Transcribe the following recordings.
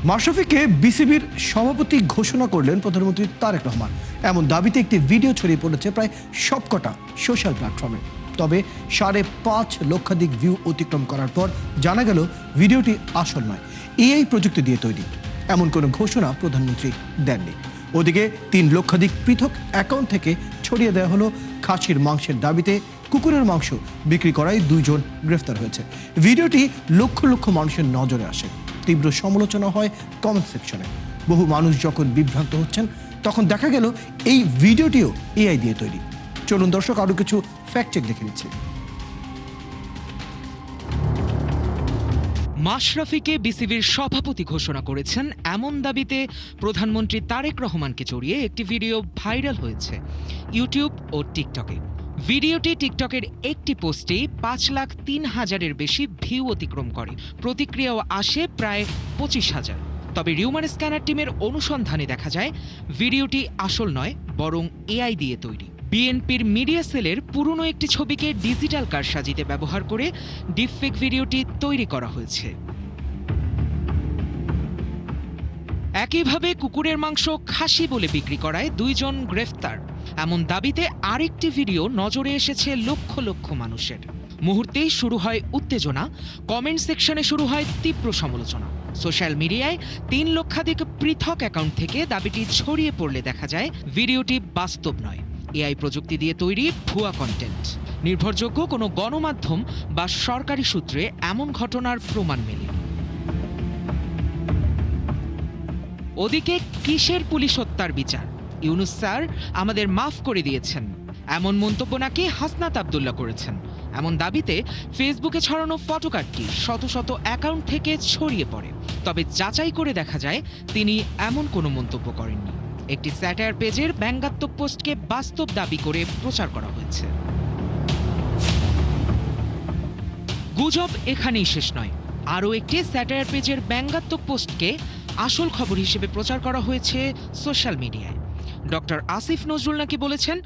মাশরাফিকে বিসিবির সভাপতি ঘোষণা করলেন প্রধানমন্ত্রী তারেক রহমান। এমন দাবিতে একটি ভিডিও ছড়িয়ে পড়েছে প্রায় সবকটা সোশ্যাল প্ল্যাটফর্মে। তবে 5.5 লক্ষাধিক ভিউ অতিক্রম করার পর জানা গেল ভিডিওটি আসল নয়, এআই প্রযুক্তি দিয়ে তৈরি। এমন কোনো ঘোষণা প্রধানমন্ত্রী দেননি। ওদিকে 3 লক্ষাধিক পৃথক অ্যাকাউন্ট থেকে ছড়িয়ে দেওয়া হলো খাসির মাংসের দাবিতে কুকুরের মাংস বিক্রি করায় 2 জন গ্রেফতার হয়েছে। ভিডিওটি লক্ষ লক্ষ মানুষের নজরে আসে। তীব্র সমালোচনা হয় কমেন্ট সেকশনে। বহু মানুষ যখন বিভ্রান্ত হচ্ছেন তখন দেখা গেল এই ভিডিওটিও এআই দিয়ে তৈরি। চলুন দর্শক আরো কিছু ফ্যাক্ট চেক দেখে নিচ্ছি। মাশরাফিকে বিসিবির সভাপতি ঘোষণা করেছেন এমন দাবিতে প্রধানমন্ত্রী তারেক রহমানকে জড়িয়ে একটি ভিডিও ভাইরাল হয়েছে ইউটিউব ও টিকটকে। ভিডিওটি টিকটকের একটি পোস্টেই 5,03,000-এর বেশি ভিউ অতিক্রম করে। প্রতিক্রিয়াও আসে প্রায় 25,000। তবে রিউমার স্ক্যানার টিমের অনুসন্ধানে দেখা যায় ভিডিওটি আসল নয়, বরং এআই দিয়ে তৈরি। বিএনপির মিডিয়া সেলের পুরনো একটি ছবিকে ডিজিটাল কারসাজিতে ব্যবহার করে ডিপফেক ভিডিওটি তৈরি করা হয়েছে। একইভাবে কুকুরের মাংস খাসি বলে বিক্রি করায় 2 জন গ্রেফতার। এমন দাবিতে আরেকটি ভিডিও নজরে এসেছে লক্ষ লক্ষ মানুষের। মুহূর্তেই শুরু হয় উত্তেজনা, কমেন্ট সেকশনে শুরু হয় তীব্র সমালোচনা। সোশ্যাল মিডিয়ায় 3 লক্ষাধিক পৃথক অ্যাকাউন্ট থেকে দাবিটি ছড়িয়ে পড়লে দেখা যায় ভিডিওটি বাস্তব নয়, এআই প্রযুক্তি দিয়ে তৈরি ভুয়া কন্টেন্ট। নির্ভরযোগ্য কোনো গণমাধ্যম বা সরকারি সূত্রে এমন ঘটনার প্রমাণ মেলেনি। ওদিকে কিসের পুলিশ হত্যার বিচার? ইউনূস স্যার আমাদের মাফ করে দিয়েছেন, এমন মন্তব্য নাকি হাসনাত আব্দুল্লাহ করেছেন। এমন দাবিতে ফেসবুকে ছড়ানো ফটোকার্ডটি শত শত অ্যাকাউন্ট থেকে ছড়িয়ে পড়ে। তবে যাচাই করে দেখা যায় তিনি এমন কোনো মন্তব্য করেননি। একটি স্যাটায়ার পেজের ব্যঙ্গাত্মক পোস্টকে বাস্তব দাবি করে প্রচার করা হয়েছে। গুজব এখানেই শেষ নয়, আরও একটি স্যাটায়ার পেজের ব্যঙ্গাত্মক পোস্টকে আসল খবর হিসেবে প্রচার করা হয়েছে সোশ্যাল মিডিয়ায়। ডক্টর আসিফ নজরুল নাকি বলেছেন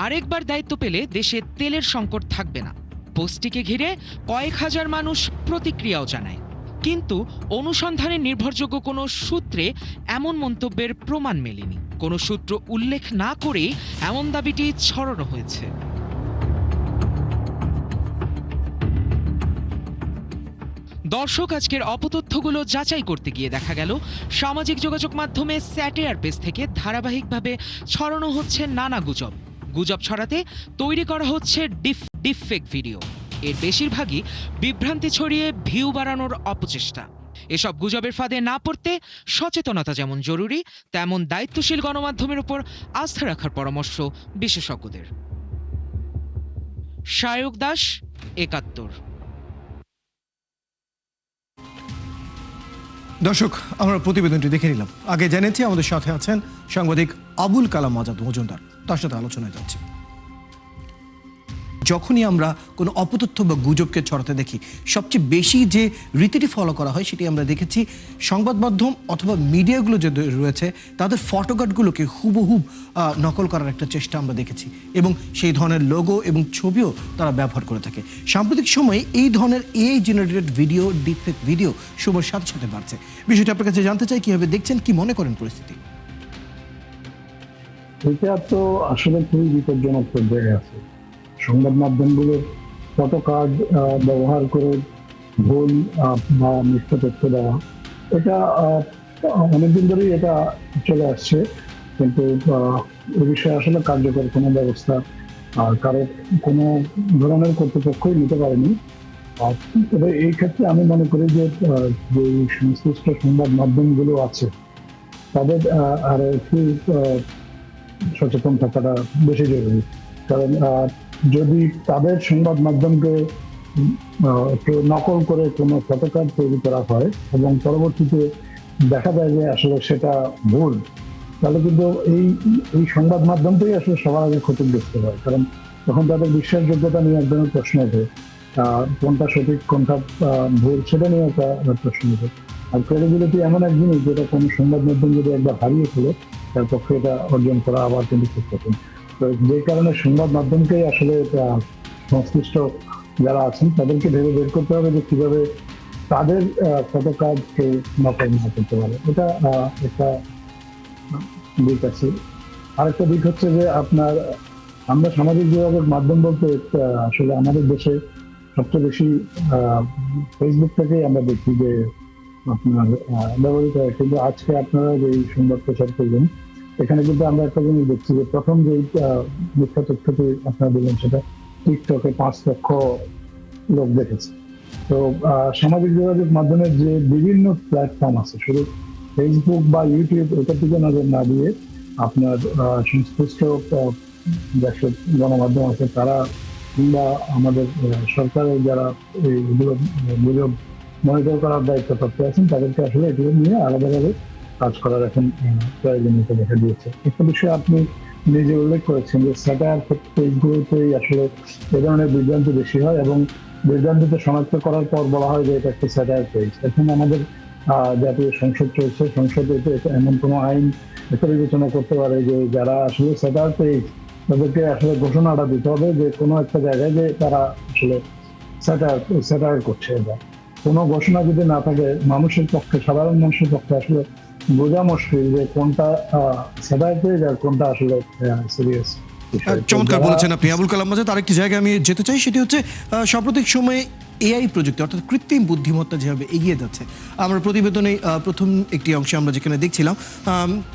আরেকবার দায়িত্ব পেলে দেশে তেলের সংকট থাকবে না। পোস্টটিকে ঘিরে কয়েক হাজার মানুষ প্রতিক্রিয়াও জানায়, কিন্তু অনুসন্ধানে নির্ভরযোগ্য কোনো সূত্রে এমন মন্তব্যের প্রমাণ মেলেনি। কোনো সূত্র উল্লেখ না করেই এমন দাবিটি ছড়ানো হয়েছে। দর্শক আজকের অপতথ্যগুলো যাচাই করতে গিয়ে দেখা গেল সামাজিক যোগাযোগ মাধ্যমে স্যাটায়ার পেজ থেকে ধারাবাহিকভাবে ছড়ানো হচ্ছে নানা গুজব। গুজব ছড়াতে তৈরি করা হচ্ছে ডিপফেক ভিডিও। এর বেশিরভাগই বিভ্রান্তি ছড়িয়ে ভিউ বাড়ানোর অপচেষ্টা। এসব গুজবের ফাঁদে না পড়তে সচেতনতা যেমন জরুরি, তেমন দায়িত্বশীল গণমাধ্যমের উপর আস্থা রাখার পরামর্শ বিশেষজ্ঞদের। শায়ক দাস, ৭১। দর্শক আমরা প্রতিবেদনটি দেখে নিলাম। আগে জেনেছি আমাদের সাথে আছেন সাংবাদিক আবুল কালাম আজাদ মজুমদার, তার সাথে আলোচনায় যাচ্ছি। যখনই আমরা কোনো অপতথ্য বা গুজবকে ছড়াতে দেখি সবচেয়ে বেশি যে রীতিটি ফলো করা হয় সেটি আমরা দেখেছি সংবাদ মাধ্যম অথবা মিডিয়াগুলো যে রয়েছে তাদের ফটোকার্ডগুলোকে হুবহু নকল করার একটা চেষ্টা আমরা দেখেছি, এবং সেই ধরনের লোগো এবং ছবিও তারা ব্যবহার করে থাকে। সাম্প্রতিক সময়ে এই ধরনের AI generated video, deepfake video সময়ের সাথে সাথে বাড়ছে। বিষয়টি আপনার কাছে জানতে চাই, কিভাবে দেখছেন, কি মনে করেন পরিস্থিতি? এটা তো আসলে খুবই বিপজ্জনক পর্যায়ে আছে। সংবাদ মাধ্যমগুলোর ফটোকার্ড ব্যবহার করে ভুল বা মিথ্যা তথ্য দেওয়া, এটা অনেকদিন ধরেই এটা চলে আসছে, কিন্তু এ বিষয়ে আসলে কার্যকর কোনো ব্যবস্থা কারো কোনো ধরনের কর্তৃপক্ষই নিতে পারেনি। তবে এই ক্ষেত্রে আমি মনে করি যে সংশ্লিষ্ট সংবাদ মাধ্যমগুলো আছে তাদের আরো একটু সচেতন থাকাটা বেশি জরুরি। কারণ যদি তাদের সংবাদ মাধ্যমকে নকল করে কোনো ফটোকার্ড তৈরি করা হয় এবং পরবর্তীতে দেখা যায় যে আসলে সেটা ভুল, তাহলে কিন্তু এই সংবাদ মাধ্যমটাই আসলে সবার আগে ক্ষতিগ্রস্ত হয়। কারণ তখন তাদের বিশ্বাসযোগ্যতা নিয়ে এক ধরনের প্রশ্ন ওঠে, কোনটা সঠিক কোনটা ভুল সেটা নিয়ে একটা প্রশ্ন ওঠে। আর ক্রেডিবিলিটি এমন এক জিনিস যেটা কোনো সংবাদ মাধ্যম যদি একবার হারিয়ে ফেলে তার পক্ষে এটা অর্জন করা আবার কিন্তু খুব কঠিন। তো যে কারণে সংবাদ মাধ্যমকেই আসলে সংশ্লিষ্ট যারা আছেন তাদেরকে ভেবে বের করতে হবে যে কিভাবে তাদের কত কাজ কেউ নকল না করতে পারে, এটা একটা দিক আছে। আরেকটা দিক হচ্ছে যে আপনার আমরা সামাজিক যোগাযোগ মাধ্যম বলতে আসলে আমাদের দেশে সবচেয়ে বেশি ফেসবুক থেকেই আমরা দেখি যে আপনার ব্যবহৃত হয়। কিন্তু আজকে আপনারা যে সংবাদ প্রচার করবেন, এখানে কিন্তু আমরা একটা জিনিস দেখছি যে প্রথম যে মিথ্যা তথ্যটি আপনারা বললেন সেটা টিকটকে 5 লক্ষ লোক দেখেছে। তো সামাজিক যোগাযোগ মাধ্যমের যে বিভিন্ন প্ল্যাটফর্ম আছে, শুধু ফেসবুক বা ইউটিউব এটার দিকে নজর না দিয়ে আপনার সংশ্লিষ্ট যেসব গণমাধ্যম আছে তারা কিংবা আমাদের সরকারের যারা এইগুলো গুজব মনিটর করার দায়িত্বপ্রাপ্ত আছেন তাদেরকে আসলে এগুলো নিয়ে আলাদাভাবে কাজ করার এখন প্রয়োজনীয়তা দেখা দিয়েছে। একটা বিষয় আপনি নিজে উল্লেখ করেছেন যে স্যাটায়ার পেজগুলোতেই আসলে এ ধরনের বিভ্রান্তি বেশি হয় এবং বিভ্রান্তিতে শনাক্ত করার পর বলা হয় যে এটা একটা স্যাটায়ার পেজ। এখন আমাদের জাতীয় সংসদ চলছে, সংসদে এমন কোনো আইন এটা বিবেচনা করতে পারে যে যারা আসলে স্যাটায়ার পেজ তাদেরকে আসলে ঘোষণাটা দিতে হবে যে কোনো একটা জায়গায় যে তারা আসলে স্যাটায়ার করছে। এটা কোনো ঘোষণা যদি না থাকে মানুষের পক্ষে, সাধারণ মানুষের পক্ষে আসলে বোঝা মুশকিল যে কোনটা স্যাটায়ার পেজ আর কোনটা আসলে সিরিয়াস। চমৎকার বলেছেন আপনি আবুল কালাম আজাদ। আরেকটি জায়গায় আমি যেতে চাই, সেটি হচ্ছে সাম্প্রতিক সময়ে এআই প্রযুক্তি অর্থাৎ কৃত্রিম বুদ্ধিমত্তা যেভাবে এগিয়ে যাচ্ছে, আমরা প্রতিবেদনে প্রথম একটি অংশে আমরা যেখানে দেখছিলাম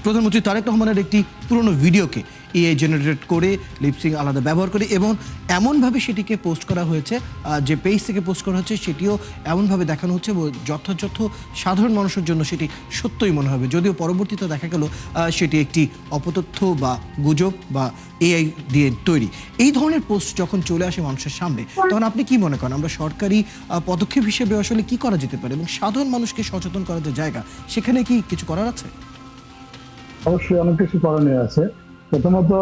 প্রধানমন্ত্রী তারেক রহমানের একটি পুরনো ভিডিওকে এআই জেনারেট করে লিপসিং আলাদা ব্যবহার করে এবং এমনভাবে সেটিকে পোস্ট করা হয়েছে, যে পেজ থেকে পোস্ট করা হচ্ছে সেটিও এমনভাবে দেখানো হচ্ছে যথাযথ সাধারণ মানুষের জন্য সেটি সত্যই মনে হবে, যদিও পরবর্তীতে দেখা গেল সেটি একটি অপতথ্য বা গুজব বা এআই দিয়ে তৈরি। এই ধরনের পোস্ট যখন চলে আসে মানুষের সামনে, তখন আপনি কি মনে করেন আমরা সরকারি পদক্ষেপ হিসেবে আসলে কি করা যেতে পারে এবং সাধারণ মানুষকে সচেতন করার যে জায়গা, সেখানে কি কিছু করার আছে? অবশ্যই অনেক কিছু করণীয় আছে। প্রথমত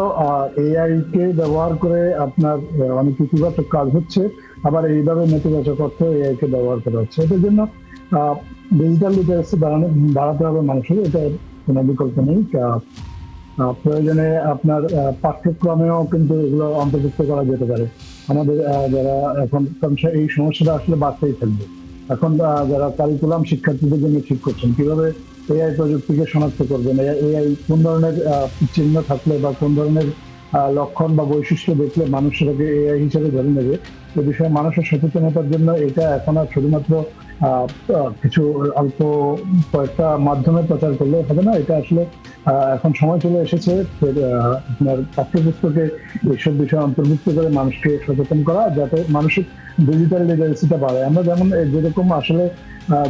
এআই কে ব্যবহার করে আপনার অনেক ইতিবাচক কাজ হচ্ছে, আবার এইভাবে নেতিবাচক অর্থ এআই কে ব্যবহার করা হচ্ছে। এটার জন্য ডিজিটাল লিটারেসি বাড়াতে হবে মানুষের, এটা কোনো বিকল্প নেই। প্রয়োজনে আপনার পাঠ্যক্রমেও কিন্তু এগুলো অন্তর্ভুক্ত করা যেতে পারে। আমাদের যারা এখন এই সমস্যাটা আসলে বাড়তেই থাকবে। এখন যারা কারিকুলাম শিক্ষার্থীদের জন্য ঠিক করছেন কিভাবে এআই প্রযুক্তিকে শনাক্ত করবেন, এআই কোন ধরনের চিহ্ন থাকলে বা কোন ধরনের লক্ষণ বা বৈশিষ্ট্য দেখলে মানুষ সেটাকে এআই হিসেবে ধরে নেবে, এ বিষয়ে মানুষের সচেতনতার জন্য এটা এখন আর শুধুমাত্র কিছু অল্প কয়েকটা মাধ্যমে প্রচার করলে হবে না। এটা আসলে এখন সময় চলে এসেছে আপনার পাঠ্যপুস্তকে এইসব বিষয় অন্তর্ভুক্ত করে মানুষকে সচেতন করা, যাতে মানুষের ডিজিটাল লিটারেসিটা বাড়ে। আমরা যেমন যেরকম আসলে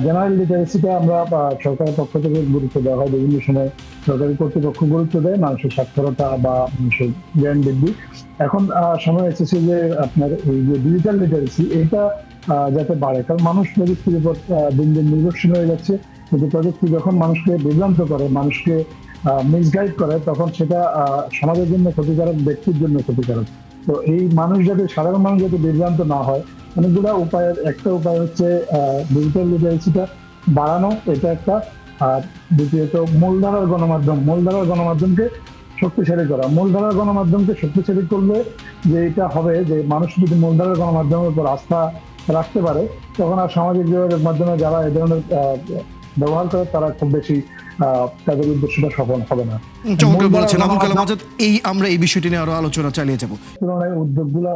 জেনারেল লিটারেসিটা আমরা সরকারের পক্ষ থেকে গুরুত্ব দেওয়া হয়, বিভিন্ন সময় সরকারি কর্তৃপক্ষ গুরুত্ব দেয় মানুষের সাক্ষরতা বা মানুষের জ্ঞান বৃদ্ধি। এখন সময় এসেছে যে আপনার এই যে ডিজিটাল লিটারেসি এটা যাতে বাড়ে, কারণ মানুষ প্রযুক্তির উপর দিন দিন নির্ভরশীল হয়ে যাচ্ছে। কিন্তু প্রযুক্তি যখন মানুষকে বিভ্রান্ত করে, মানুষকে মিসগাইড করে, তখন সেটা সমাজের জন্য ক্ষতিকারক, ব্যক্তির জন্য ক্ষতিকারক। তো এই মানুষ যাতে, সাধারণ মানুষ যাতে বিভ্রান্ত না হয়, অনেকগুলো উপায়ের একটা উপায় হচ্ছে ডিজিটাল লিটারেসিটা বাড়ানো, এটা একটা। আর দ্বিতীয়ত মূলধারার গণমাধ্যমকে শক্তিশালী করা। মূলধারার গণমাধ্যমকে শক্তিশালী করলে যে এটা হবে যে মানুষ যদি মূলধারার গণমাধ্যমের উপর আস্থা রাখতে পারে, তখন আর সামাজিক যোগাযোগ মাধ্যমে যারা এই ধরনের ব্যবহার করে তারা খুব বেশি তাদের উদ্দেশ্যটা সফল হবে না। চমৎকার বলেছেন আবুল কালাম আজাদ। আমরা এই বিষয়টি নিয়ে আরো আলোচনা চালিয়ে যাব। তুলনায় উদ্যোগগুলো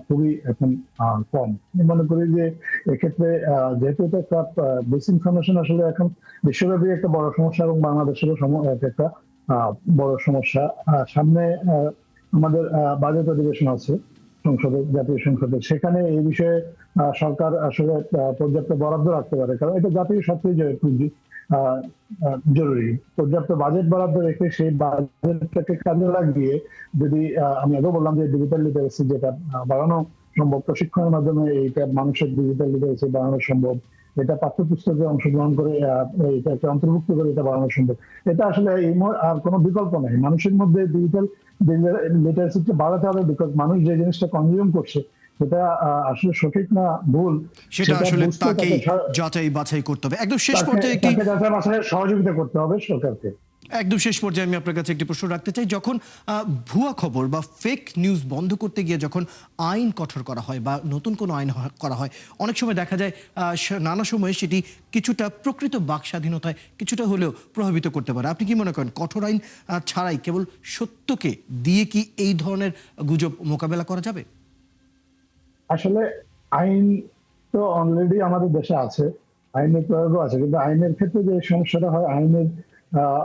খুবই এখন কম। মনে করি যে এক্ষেত্রে যেহেতু এটা একটা ডিসইনফরমেশন আসলে এখন বিশ্বব্যাপী একটা বড় সমস্যা এবং বাংলাদেশেরও একটা বড় সমস্যা। সামনে আমাদের বাজেট অধিবেশন আছে সংসদে, জাতীয় সংসদে, সেখানে এই বিষয়ে সরকার আসলে পর্যাপ্ত বরাদ্দ রাখতে পারে, কারণ এটা জাতীয় স্বার্থেই জরুরি। পর্যাপ্ত বাজেট বরাদ্দ রেখে সেই বাজেটটাকে কাজে লাগিয়ে যদি আমি আগেও বললাম যে ডিজিটাল লিটারেসি যেটা বাড়ানো সম্ভব, প্রশিক্ষণের মাধ্যমে এইটা মানুষের ডিজিটাল লিটারেসি বাড়ানো সম্ভব, এটা পাঠ্যপুস্তকে অংশগ্রহণ করে এটাকে অন্তর্ভুক্ত করে এটা বাড়ানো সম্ভব। এটা আসলে আর কোনো বিকল্প নেই। মানুষের মধ্যে ডিজিটাল লিটারেসিটা বাড়াতে হবে, বিকজ মানুষ যে জিনিসটা কনজিউম করছে সেটা আসলে সঠিক না ভুল সেটা আসলে বুঝতে তাকেই তাকে যাচাই বাছাই করতে হবে। একদম শেষ পর্যায়ে একটি তাকে যাচাই বাছাইয়ের সহযোগিতা করতে হবে সরকারকে। একদম শেষ পর্যায়ে আমি আপনার কাছে একটি প্রশ্ন রাখতে চাই। যখন ভুয়া খবর বা ফেক নিউজ বন্ধ করতে গিয়ে যখন আইন কঠোর করা হয় বা নতুন কোনো আইন করা হয়, অনেক সময় দেখা যায় নানা সময়ে সেটি কিছুটা প্রকৃত বাক স্বাধীনতায় কিছুটা হলেও প্রভাবিত করতে পারে। আপনি কি মনে করেন কঠোর আইন ছাড়াই কেবল সত্যকে দিয়ে কি এই ধরনের গুজব মোকাবেলা করা যাবে? আসলে আইন তো অলরেডি আমাদের দেশে আছে, আইনের প্রয়োগও আছে, কিন্তু আইনের ক্ষেত্রে যে সমস্যাটা হয়, আইনের আহ,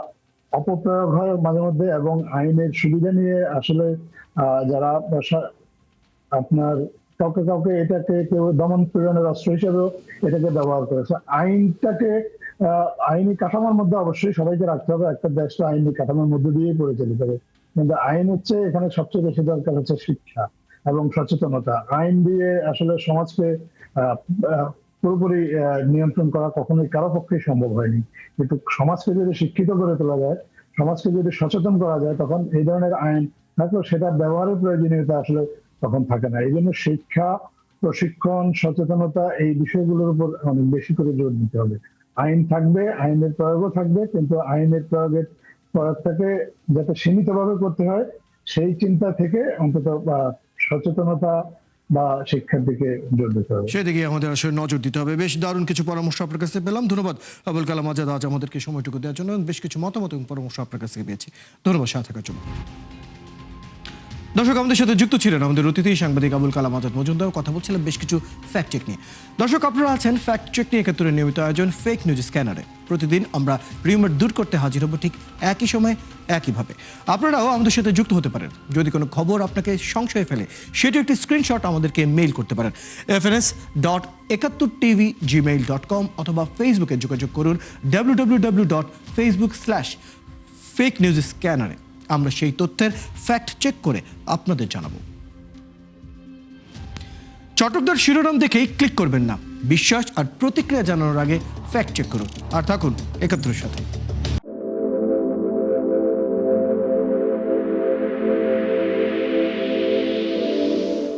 অপপ্রয়োগ হয় মাঝে মধ্যে, এবং আইনের সুবিধা নিয়ে আসলে যারা আপনার কাউকে কাউকে এটাকে কেউ দমন পীড়নের অস্ত্র হিসেবেও এটাকে ব্যবহার করেছে। আইনটাকে আইনি কাঠামোর মধ্যে অবশ্যই সবাইকে রাখতে হবে, একটা দেশ তো আইনি কাঠামোর মধ্যে দিয়েই পরিচালিত হবে, কিন্তু আইন হচ্ছে এখানে সবচেয়ে বেশি দরকার হচ্ছে শিক্ষা এবং সচেতনতা। আইন দিয়ে আসলে সমাজকে আহ, আহ, পুরোপুরি নিয়ন্ত্রণ করা কখনোই কারো পক্ষেই সম্ভব হয়নি, কিন্তু সমাজকে যদি শিক্ষিত করে তোলা যায়, সমাজকে যদি সচেতন করা যায়, তখন এই ধরনের আইন থাকলেও সেটা ব্যবহারের প্রয়োজনীয়তা আসলে তখন থাকে না। এই জন্য শিক্ষা, প্রশিক্ষণ, সচেতনতা এই বিষয়গুলোর উপর অনেক বেশি করে জোর দিতে হবে। আইন থাকবে, আইনের প্রয়োগও থাকবে, কিন্তু আইনের প্রয়োগটাকে যাতে সীমিতভাবে করতে হয় সেই চিন্তা থেকে অন্তত সচেতনতা বা শিক্ষার দিকে জোর দিতে হবে। সেদিকে আমাদের আসলে নজর দিতে হবে। বেশ দারুণ কিছু পরামর্শ আপনার কাছ থেকে পেলাম। ধন্যবাদ আবুল কালাম আজাদ আজ আমাদেরকে সময়টুকু দেওয়ার জন্য। বেশ কিছু মতামত এবং পরামর্শ আপনার কাছ থেকে পেয়েছি। ধন্যবাদ সাথে থাকার জন্য। দর্শক, আমাদের সাথে যুক্ত ছিলেন আমাদের অতিথি সাংবাদিক আবুল কালাম আজাদ মজুমদার। কথা বলছিলাম বেশ কিছু ফ্যাক্ট চেক নিয়ে। দর্শক, আপনারা আছেন ফ্যাক্ট চেক নিয়ে একাত্তরের নিয়মিত আয়োজন ফেক নিউজ স্ক্যানারে। প্রতিদিন আমরা রিউমার দূর করতে হাজির হব ঠিক একই সময় একইভাবে। আপনারাও আমাদের সাথে যুক্ত হতে পারেন। যদি কোনো খবর আপনাকে সংশয়ে ফেলে সেটি একটি স্ক্রিনশট আমাদেরকে মেইল করতে পারেন fns.71tv@gmail.com অথবা ফেসবুকে যোগাযোগ করুন www.facebook/fakenewsscanner। আমরা সেই তথ্যের ফ্যাক্ট চেক করে আপনাদের জানাবো। চটকদার শিরোনাম দেখেই ক্লিক করবেন না। বিশ্বাস আর প্রতিক্রিয়া জানানোর আগে ফ্যাক্ট চেক করুন। আর থাকুন একাত্তরের সাথে।